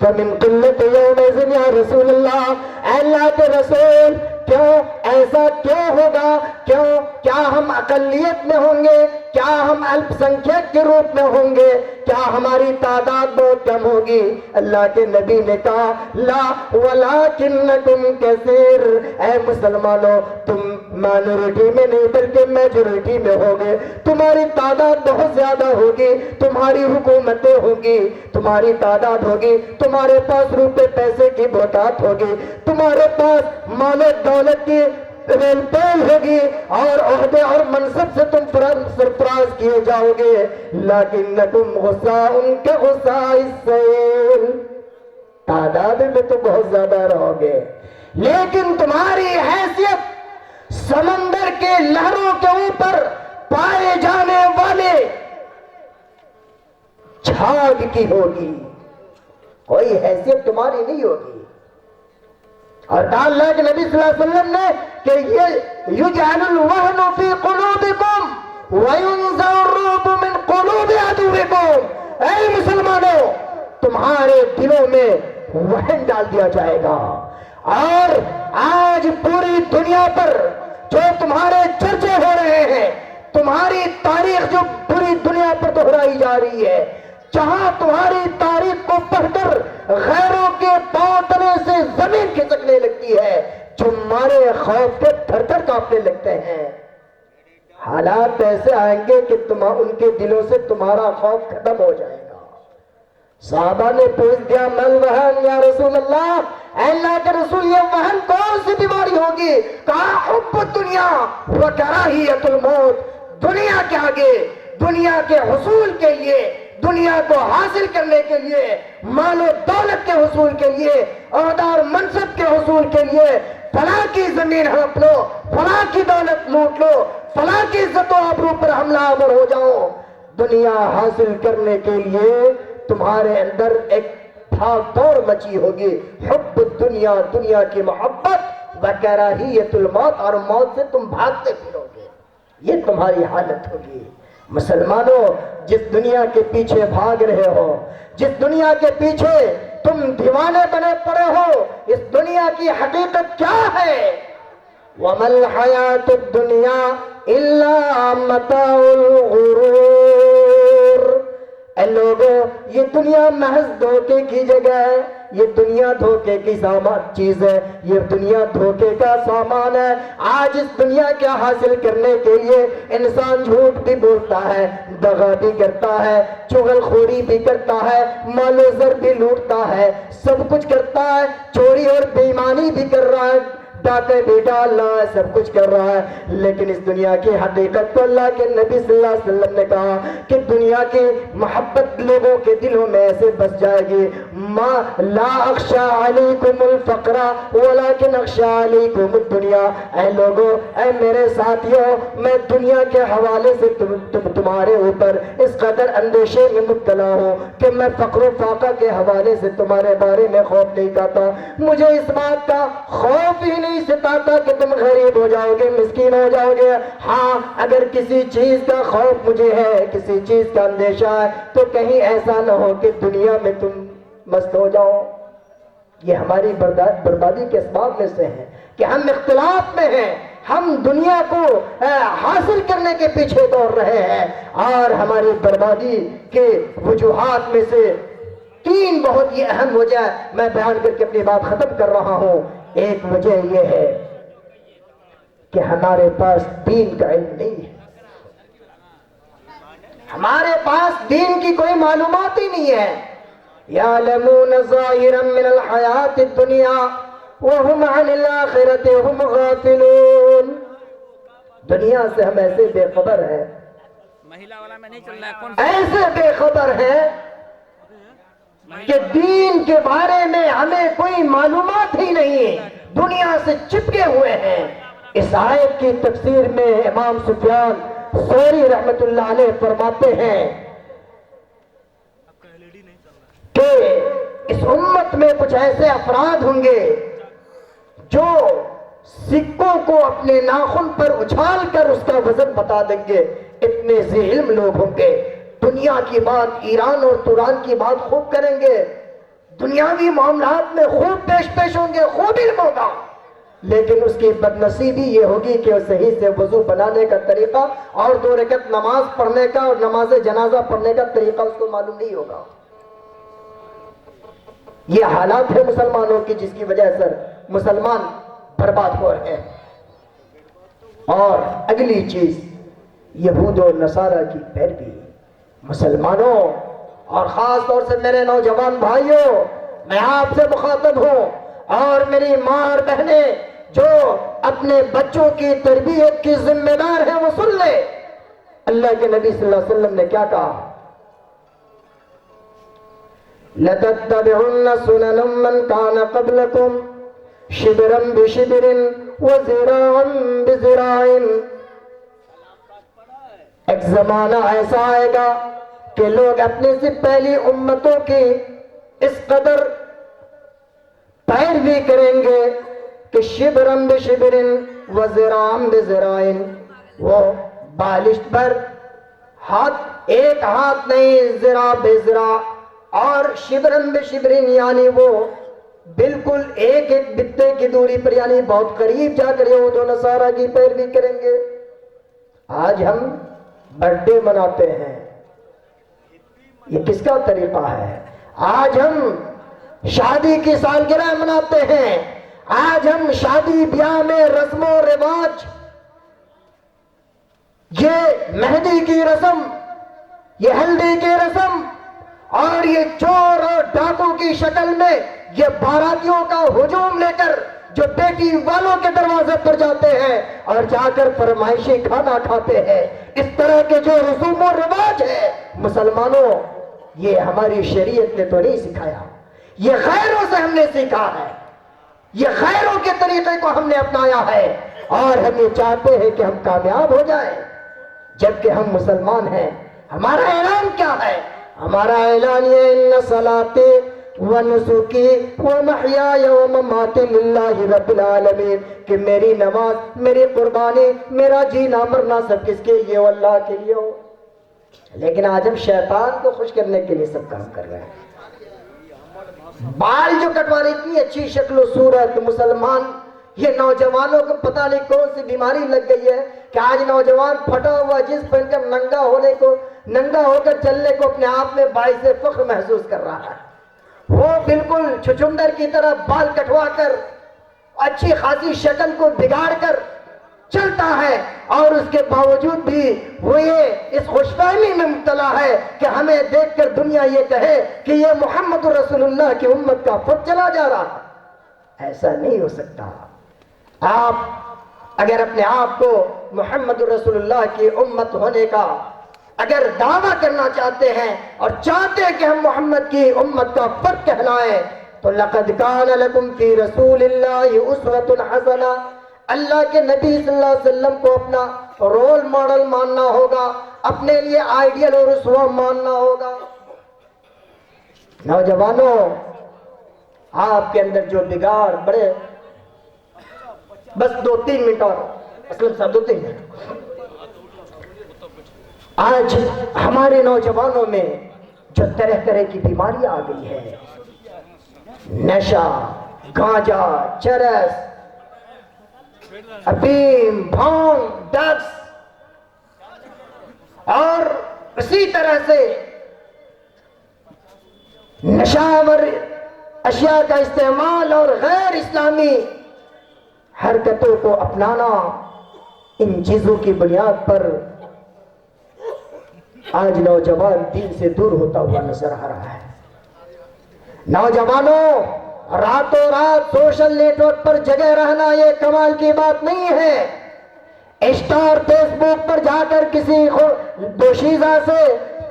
فمن قلت یومئذ یا رسول اللہ، اے اللہ کے رسول کیوں ایسا کیوں ہوگا؟ کیوں؟ کیا ہم اقلیت میں ہوں گے؟ کیا ہم الپ سنکھیک کے روپ میں ہوں گے؟ کیا ہماری تعداد بہت کم ہوگی؟ اللہ کے نبی نے کہا لا ولکنکم کثیر، اے مسلمانوں تم مائنورٹی میں نہیں بلکہ میجورٹی میں ہوگے، تمہاری تعداد بہت زیادہ ہوگی، تمہاری حکومتیں ہوگی، تمہاری تعداد ہوگی، تمہارے پاس روپے پیسے کی بہتات ہوگی، تمہارے پاس مال و دولت کی ریل پیل ہوگی، اور عہدے اور منصب سے تم سرفراز کیے جاؤ گے، لیکنکم غثاء کغثاء السیل، تعداد میں تو بہت زیادہ رہو گے لیکن تمہاری حیثیت سمندر کے لہروں کے اوپر پائے جانے والے جھاگ کی ہوگی، کوئی حیثیت تمہاری نہیں ہوگی۔ اور اللہ کے نبی صلی اللہ علیہ وسلم نے کہ یہ یجعل الوہن فی قلوبکم وینزع الرعب من قلوب عدوکم، اے مسلمانوں تمہارے دلوں میں وہن ڈال دیا جائے گا، اور آج پوری دنیا پر جو تمہارے چرچے ہو رہے ہیں، تمہاری تاریخ جو پوری دنیا پر دہرائی جا رہی ہے، جہاں تمہاری تاریخ کو پڑھ کر غیروں کے پاؤں تلے سے زمین کھسکنے لگتی ہے، تمہارے خوف کے تھر تھر کانپنے لگتے ہیں، حالات ایسے آئیں گے کہ ان کے دلوں سے تمہارا خوف ختم ہو جائے گا۔ صحابہ نے پوچھ دیا مل وہن یا رسول اللہ، اے اللہ کے رسول یہ وہن کون سی بیماری ہوگی؟ کہا حب الدنیا و کراہیت الموت، دنیا کے آگے، دنیا کے حصول کے لیے، دنیا کو حاصل کرنے کے لیے، مال و دولت کے حصول کے لیے، عہدہ اور منصب کے حصول کے لیے فلاں کی زمین ہڑپ لو، فلاں کی دولت لوٹ لو، فلاں کی عزت و آبرو پر حملہ آور ہو جاؤ، دنیا حاصل کرنے کے لیے تمہارے اندر ایک بھاگ دوڑ مچی ہوگی، حب الدنیا، دنیا کی محبت، و کراہیت الموت، اور موت سے تم بھاگتے پھرو گے، یہ تمہاری حالت ہوگی۔ مسلمانوں جس دنیا کے پیچھے بھاگ رہے ہو، جس دنیا کے پیچھے تم دیوانے بنے پڑے ہو، اس دنیا کی حقیقت کیا ہے؟ وَمَا الْحَيَاةُ الدُّنْيَا إِلَّا مَتَاعُ الْغُرُورِ، اے لوگوں یہ دنیا محض دھوکے کی جگہ ہے، یہ دنیا دھوکے کی چیز ہے، یہ دنیا دھوکے کا سامان ہے۔ آج اس دنیا کے حاصل کرنے کے لیے انسان جھوٹ بھی بولتا ہے، دغا بھی کرتا ہے، چغل خوری بھی کرتا ہے، مال و زر بھی لوٹتا ہے، سب کچھ کرتا ہے، چوری اور بے ایمانی بھی کر رہا ہے، ڈاکے بھی ڈال رہا ہے، سب کچھ کر رہا ہے، لیکن اس دنیا کی حقیقت تو اللہ کے نبی صلی اللہ علیہ وسلم نے کہا کہ دنیا کی محبت لوگوں کے دلوں میں ایسے بس جائے گی، ما لا اخشى علیکم الفقر ولکن اخشى علیکم الدنیا، اے لوگوں، اے میرے ساتھیوں، میں دنیا کے حوالے سے تمہارے اوپر اس قدر اندیشے میں مبتلا ہوں کہ میں فقر و فاقہ کے حوالے سے تمہارے بارے میں خوف نہیں کرتا، مجھے اس بات کا خوف ہی نہیں ستاتا کہ تم غریب ہو جاؤ گے، مسکین ہو جاؤ گے، ہاں اگر کسی چیز کا خوف مجھے ہے، کسی چیز کا اندیشہ ہے تو کہیں ایسا نہ ہو کہ دنیا میں تم مست ہو جاؤ۔ یہ ہماری بربادی کے اسباب میں سے ہے کہ ہم اختلاف میں ہیں، ہم دنیا کو حاصل کرنے کے پیچھے دوڑ رہے ہیں، اور ہماری بربادی کے وجوہات میں سے تین بہت ہی اہم وجہ میں بیان کر کے اپنی بات ختم کر رہا ہوں۔ ایک وجہ یہ ہے کہ ہمارے پاس دین کا علم نہیں ہے، ہمارے پاس دین کی کوئی معلومات ہی نہیں ہے۔ یعلمون ظاہرا من الحیات الدنیا وہم عن الآخرۃ ہم غافلون، دنیا سے ہم ایسے بے خبر ہیں، ایسے بے خبر ہیں کہ دین کے بارے میں ہمیں کوئی معلومات ہی نہیں ہے، دنیا سے چپکے ہوئے ہیں۔ اس آیت کی تفسیر میں امام سفیان ثوری رحمت اللہ علیہ فرماتے ہیں کہ اس امت میں کچھ ایسے افراد ہوں گے جو سکوں کو اپنے ناخن پر اچھال کر اس کا وزن بتا دیں گے، اتنے ذی علم لوگ ہوں گے، دنیا کی بات، ایران اور توران کی بات خوب کریں گے، دنیاوی معاملات میں خوب پیش ہوں گے، خوب علم ہوگا، لیکن اس کی بدنصیبی یہ ہوگی کہ وہ صحیح سے وضو بنانے کا طریقہ اور 2 رکعت نماز پڑھنے کا اور نماز جنازہ پڑھنے کا طریقہ اس کو معلوم نہیں ہوگا۔ یہ حالات ہے مسلمانوں کی، جس کی وجہ سے مسلمان برباد ہو رہے ہیں۔ اور اگلی چیز، یہود و نصارہ کی پیروی۔ مسلمانوں اور خاص طور سے میرے نوجوان بھائیوں، میں آپ سے مخاطب ہوں، اور میری ماں اور بہنیں جو اپنے بچوں کی تربیت کی ذمہ دار ہیں، وہ سن لے اللہ کے نبی صلی اللہ علیہ وسلم نے کیا کہا۔ لَتَتَّبِعُنَّ سُنَنَ مَنْ كَانَ قَبْلَكُمْ شِبْرًا بِشِبْرٍ وَذِرَاعًا بِذِرَاعٍ۔ ایک زمانہ ایسا آئے گا کہ لوگ اپنے سے پہلی امتوں کی اس قدر پیروی کریں گے کہ شبرم بشبرن وزرام بزرائن، وہ بالشت پر ہاتھ، ایک ہاتھ نہیں، ذرا بذرا، اور شبرم بشبرن یعنی وہ بالکل ایک ایک بتے کی دوری پر، یعنی بہت قریب جا کر یہود و نصارہ کی پیروی کریں گے۔ آج ہم برتھ ڈے مناتے ہیں، یہ کس کا طریقہ ہے؟ آج ہم شادی کی سالگرہ مناتے ہیں، آج ہم شادی بیاہ میں رسم و رواج، یہ مہندی کی رسم، یہ ہلدی کی رسم، اور یہ چور اور ڈاکوں کی شکل میں یہ باراتیوں کا ہجوم لے کر جو بیٹی والوں کے دروازے پر جاتے ہیں اور جا کر فرمائشی کھانا کھاتے ہیں، اس طرح کے جو رسوم و رواج ہے، مسلمانوں یہ ہماری شریعت نے تو نہیں سکھایا، یہ غیروں سے ہم نے سیکھا ہے، یہ غیروں کے طریقے کو ہم نے اپنایا ہے، اور ہم یہ چاہتے ہیں کہ ہم کامیاب ہو جائیں، جبکہ ہم مسلمان ہیں۔ ہمارا اعلان کیا ہے؟ ہمارا اعلان یہ ان صلاتی ونسکی ومحیای ومماتی للہ رب العالمین، کہ میری نماز، میری قربانی، میرا جینا مرنا سب کس کے لیے؟ اللہ کے لیے ہو۔ لیکن آج ہم شیطان کو خوش کرنے کے لیے سب کام کر رہے ہیں۔ بال جو کٹوانے، اتنی اچھی شکل و صورت، مسلمان یہ نوجوانوں کو پتہ نہیں کون سی بیماری لگ گئی ہے کہ آج نوجوان پھٹا ہوا جس پہن کر ننگا ہو کر چلنے کو اپنے آپ میں باعث فخر محسوس کر رہا ہے۔ وہ بالکل چھچندر کی طرح بال کٹوا کر اچھی خاصی شکل کو بگاڑ کر چلتا ہے، اور اس کے باوجود بھی وہ یہ اس خوش فہمی میں مبتلا ہے کہ ہمیں دیکھ کر دنیا یہ کہے کہ یہ محمد رسول اللہ کی امت کا فرد چلا جا رہا ہے۔ ایسا نہیں ہو سکتا۔ آپ اگر اپنے آپ کو محمد رسول اللہ کی امت ہونے کا اگر دعویٰ کرنا چاہتے ہیں اور چاہتے ہیں کہ ہم محمد کی امت کا فرد کہلائیں، تو لقد کان لکم فی رسول اللہ اسوۃ حسنہ، اللہ کے نبی صلی اللہ علیہ وسلم کو اپنا رول ماڈل ماننا ہوگا، اپنے لیے آئیڈیل اور اسوہ ماننا ہوگا۔ نوجوانوں، آپ کے اندر جو بگاڑ بڑے، بس 2-3 منٹ اور اسلم صاحب 2-3 منٹ۔ آج ہمارے نوجوانوں میں جو طرح طرح کی بیماریاں آ گئی ہے، نشہ، گانجا، چرس، افیم، بھانگ، ڈرگس، اور اسی طرح سے نشاور اشیاء کا استعمال اور غیر اسلامی حرکتوں کو اپنانا، ان چیزوں کی بنیاد پر آج نوجوان دین سے دور ہوتا ہوا نظر آ رہا ہے۔ نوجوانوں، راتوں رات سوشل نیٹ ورک پر جگہ رہنا یہ کمال کی بات نہیں ہے۔ انسٹا اور فیس بک پر جا کر کسی دوشیزہ سے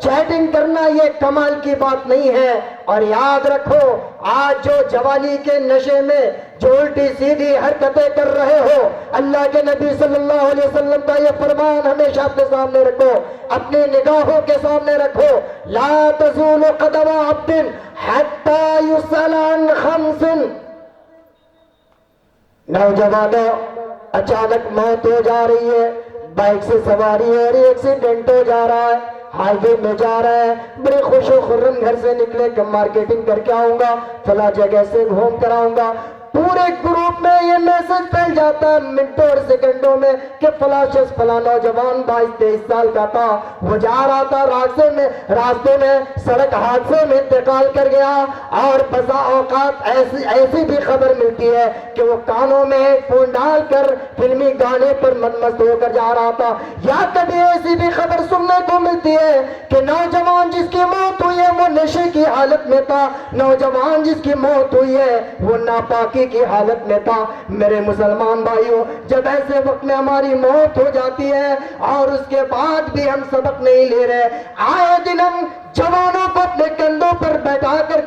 چیٹنگ کرنا یہ کمال کی بات نہیں ہے۔ اور یاد رکھو، آج جو جوانی کے نشے میں جو الٹی سیدھی حرکتیں کر رہے ہو، اللہ کے نبی صلی اللہ علیہ وسلم کا یہ فرمان ہمیشہ اپنے سامنے رکھو، اپنی نگاہوں کے سامنے رکھو۔ لا تزول قدم عبد حتی یسأل عن خمس۔ نوجوانوں، اچانک موت ہو جا رہی ہے، بائک سے سواری ہو رہی ہے، ایکسیڈنٹ ہو جا رہا ہے، ہائی وے میں جا رہا ہے، بڑے خوش و خرم گھر سے نکلے کہ مارکیٹنگ کر کے آؤں گا، فلاں جگہ سے گھوم کر آؤں گا، پورے گروپ میں یہ میسج پھیل جاتا ہے منٹوں اور سیکنڈوں میں کہ فلاں شخص فلاں نوجوان 22-23 سال کا تھا، وہ جا رہا تھا راستے میں سڑک حادثے میں انتقال کر گیا۔ اور بسا اوقات ایسی بھی خبر ملتی ہے کہ وہ کانوں میں فون ڈال کر فلمی گانے پر منمست ہو کر جا رہا تھا، یا کبھی ایسی بھی خبر سننے کو ملتی ہے کہ نوجوان جس کی موت ہوئی ہے وہ نشے کی حالت میں تھا، نوجوان جس کی موت ہوئی ہے وہ ناپاکی کی حالت میں تھا۔ میرے مسلمان بھائیوں، جب ایسے وقت میں ہماری موت ہو جاتی ہے اور اس کے بعد بھی ہم سبق نہیں لے رہے، آئے دن ہم جوانوں کو اپنے کندھوں پر بیٹھا کر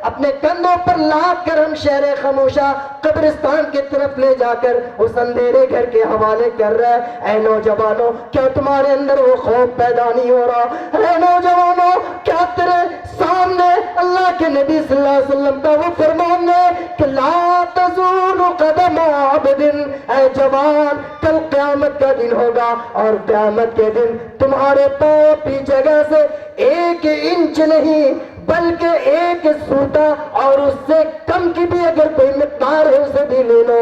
اپنے کندھوں پر لاد کر ہم شہر خاموشہ قبرستان کی طرف لے جا کر اس اندھیرے گھر کے حوالے کر رہے ہیں۔ اے نوجوانوں، کیا تمہارے اندر وہ خوف پیدا نہیں ہو رہا؟ اے نوجوانوں، کیا تیرے سامنے اللہ کے نبی صلی اللہ علیہ وسلم کا وہ فرمان ہے کہ لا تزول قدم عبد، اے جوان کل قیامت کا دن ہوگا اور قیامت کے دن تمہارے پاؤں اپنی جگہ سے 1 انچ نہیں بلکہ 1 سوتا اور اس سے کم کی بھی اگر کوئی مقدار ہے اسے بھی لے لو،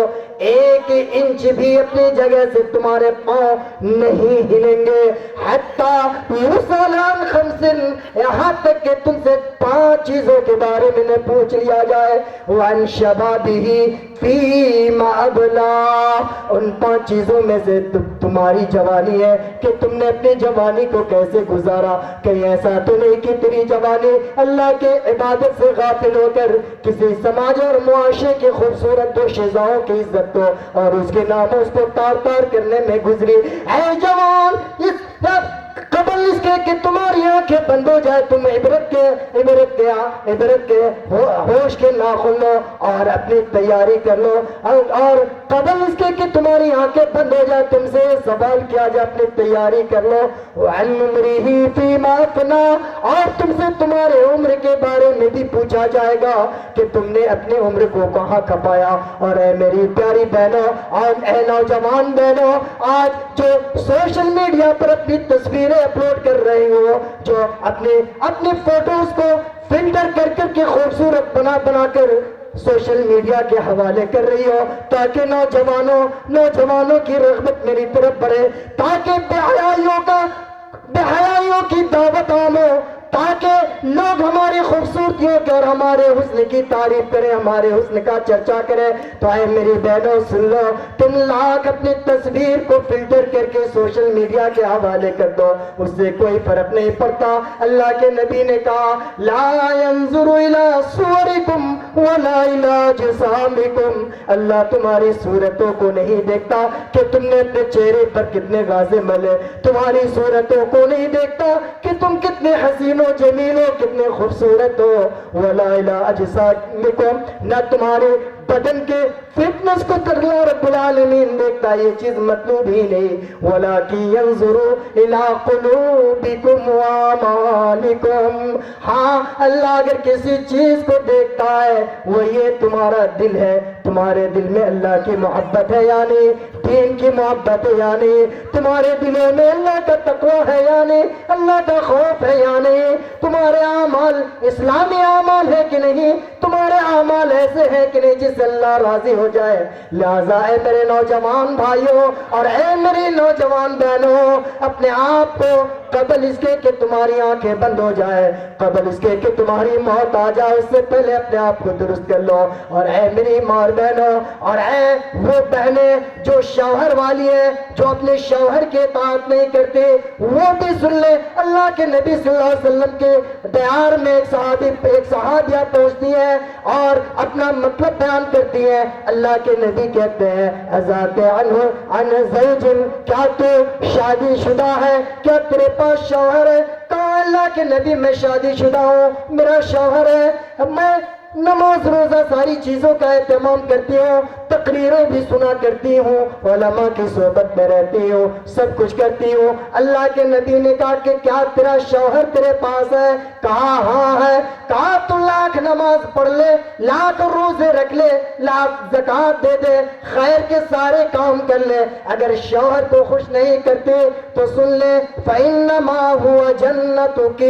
1 انچ بھی اپنی جگہ سے تمہارے پاؤں نہیں ہلیں گے۔ حتیٰ یسأل عن 5، یہاں تک کہ تم سے 5 چیزوں کے بارے میں پوچھ لیا جائے، وعن شبابہ فیما ابلا، ان 5 چیزوں میں سے تمہاری جوانی ہے کہ تم نے اپنی جوانی کو کیسے گزارا۔ کہیں ایسا تو نہیں کہ تیری جوانی اللہ کے عبادت سے غافل ہو کر کسی سماج اور معاشرے کی خوبصورت و شیزاؤں کی عزت کو اور اس کے ناموز کو تار تار کرنے میں گزری۔ اے جوان، قبل اس کے کہ تمہاری آنکھیں بند ہو جائے تم عبرت کے ہوش کے ناخن لو اور اپنی تیاری کر لو، اور قبل اس کے کہ تمہاری آنکھیں بند ہو جائے تم سے سوال کیا جائے اپنی تیاری کر لو، وعن عمرہ فیما افنا، اور تم سے تمہارے عمر کے بارے میں بھی پوچھا جائے گا کہ تم نے اپنے عمر کو کہاں کھپایا۔ اور اے میری پیاری بہنوں اور اے نوجوان بہنوں، آج جو سوشل میڈیا پر اپنی تصویریں اپلوڈ کر رہی ہو، جو اپنے فوٹوز کو فلٹر کر کے خوبصورت بنا کر سوشل میڈیا کے حوالے کر رہی ہو تاکہ نوجوانوں کی رغبت میری طرف بڑھے، تاکہ بے حیائیوں کی دعوت عام ہو، تاکہ لوگ ہماری خوبصورتیوں کے اور ہمارے حسن کی تعریف کریں، ہمارے حسن کا چرچا کریں۔ تو اے میری بہنوں سن لو، تم لاکھ اپنی تصویر کو فلٹر کر کے سوشل میڈیا کے حوالے کر دو، اس سے کوئی فرق نہیں پڑتا۔ اللہ کے نبی نے کہا لا ينظر الى صورکم ولا الى جسامکم، اللہ تمہاری صورتوں کو نہیں دیکھتا کہ تم نے اپنے چہرے پر کتنے غازے ملے، تمہاری صورتوں کو نہیں دیکھتا کہ تم کتنے حسین و جمیل ہو، کتنے خوبصورت ہو، ولا الى اجسامکم، نہ تمہارے بدن کے فٹنس کو اللہ رب العالمین دیکھتا، یہ چیز مطلوب ہی نہیں، وَلَكِنْ يَنْظُرُ إِلَىٰ قُلُوبِكُمْ وَأَعْمَالِكُمْ، ہاں اللہ اگر کسی چیز کو دیکھتا ہے وہ یہ تمہارا دل ہے، تمہارے دل میں اللہ کی محبت ہے یا نہیں، دین کی محبت ہے یا نہیں، تمہارے دلوں میں اللہ کا تقوی ہے یا نہیں، اللہ کا خوف ہے یا نہیں، تمہارے اعمال اسلامی اعمال ہے کہ نہیں، تمہارے اعمال ایسے ہیں کہ نہیں جس سے اللہ راضی ہو جائے۔ لہذا اے میرے نوجوان بھائیوں اور اے میری نوجوان بہنوں، اپنے آپ کو قبل اس کے کہ تمہاری آنکھیں بند ہو جائے، قبل اس کے کہ تمہاری موت آ جائے، اس سے پہلے اپنے آپ کو درست کر لو۔ اور اے میری ماں بہنوں اور اے وہ بہنیں جو شوہر والی ہیں، جو اپنے شوہر کے اطاعت نہیں کرتے، وہ بھی سن لیں۔ اللہ کے نبی صلی اللہ علیہ وسلم کے دیار میں ایک صحابیہ پہنچتی ہے اور اپنا مطلب بیان کرتی ہے۔ اللہ کے نبی کہتے ہیں ازات عنہ عن زوج، کیا تو شادی شدہ ہے، کیا تیرے پاس شوہر ہے؟ کہا اللہ کے نبی میں شادی شدہ ہوں، میرا شوہر ہے، میں نماز روزہ ساری چیزوں کا اہتمام کرتی ہوں، تقریریں بھی سنا کرتی ہوں، علماء کی صحبت میں رہتی ہوں، سب کچھ کرتی ہوں۔ اللہ کے نبی نے کہا کہ کیا تیرا شوہر تیرے پاس ہے؟ کہا ہاں ہے۔ کہا تو لاکھ نماز پڑھ لے، لاکھ روزے رکھ لے، لاکھ زکوٰۃ دے دے، خیر کے سارے کام کر لے، اگر شوہر کو خوش نہیں کرتے تو سن لے فَإِنَّمَا هُوَ جَنَّتُكِ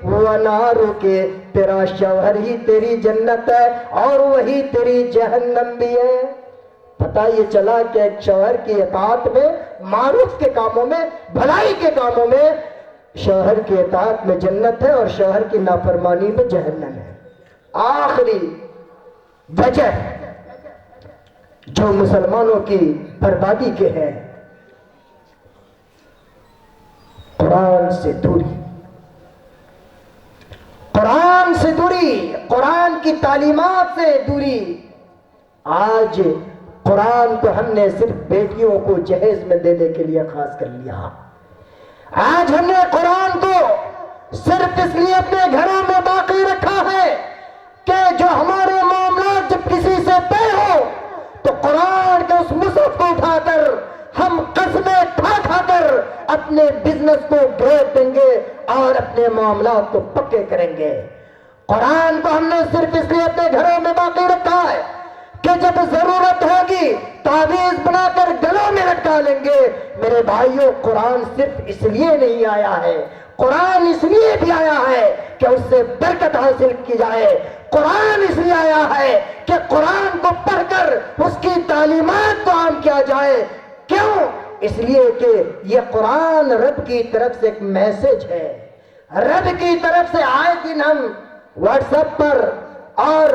وَنَارُكِ، تیرا شوہر ہی تیری جنت ہے اور وہی تیری جہنم بھی ہے۔ پتہ یہ چلا کہ ایک شوہر کی اطاعت میں، معروف کے کاموں میں، بھلائی کے کاموں میں شوہر کی اطاعت میں جنت ہے اور شوہر کی نافرمانی میں جہنم ہے۔ آخری وجہ جو مسلمانوں کی بربادی کے ہے، قرآن سے دوری، قرآن سے دوری، قرآن کی تعلیمات سے دوری۔ آج قرآن کو ہم نے صرف بیٹیوں کو جہیز میں دینے کے لیے خاص کر لیا۔ آج ہم نے قرآن کو صرف اس لیے اپنے گھروں میں باقی رکھا ہے کہ جو ہمارے معاملات جب کسی سے طے ہو تو قرآن کے اس مصحف کو اٹھا کر ہم قسمیں کھا کھا کر اپنے بزنس کو بریک دیں گے اور اپنے معاملات کو پکے کریں گے۔ قرآن کو ہم نے صرف اس لیے اپنے گھروں میں باقی رکھا ہے کہ جب ضرورت ہوگی تعویذ بنا کر گلوں میں لٹکا لیں گے۔ میرے بھائیوں، قرآن صرف اس لیے نہیں آیا ہے، قرآن اس لیے بھی آیا ہے کہ اس سے برکت حاصل کی جائے۔ قرآن اس لیے آیا ہے کہ قرآن کو پڑھ کر اس کی تعلیمات کو عام کیا جائے۔ کیوں؟ اس لیے کہ یہ قرآن رب کی طرف سے ایک میسج ہے۔ رب کی طرف سے آئے دن ہم واٹس ایپ پر اور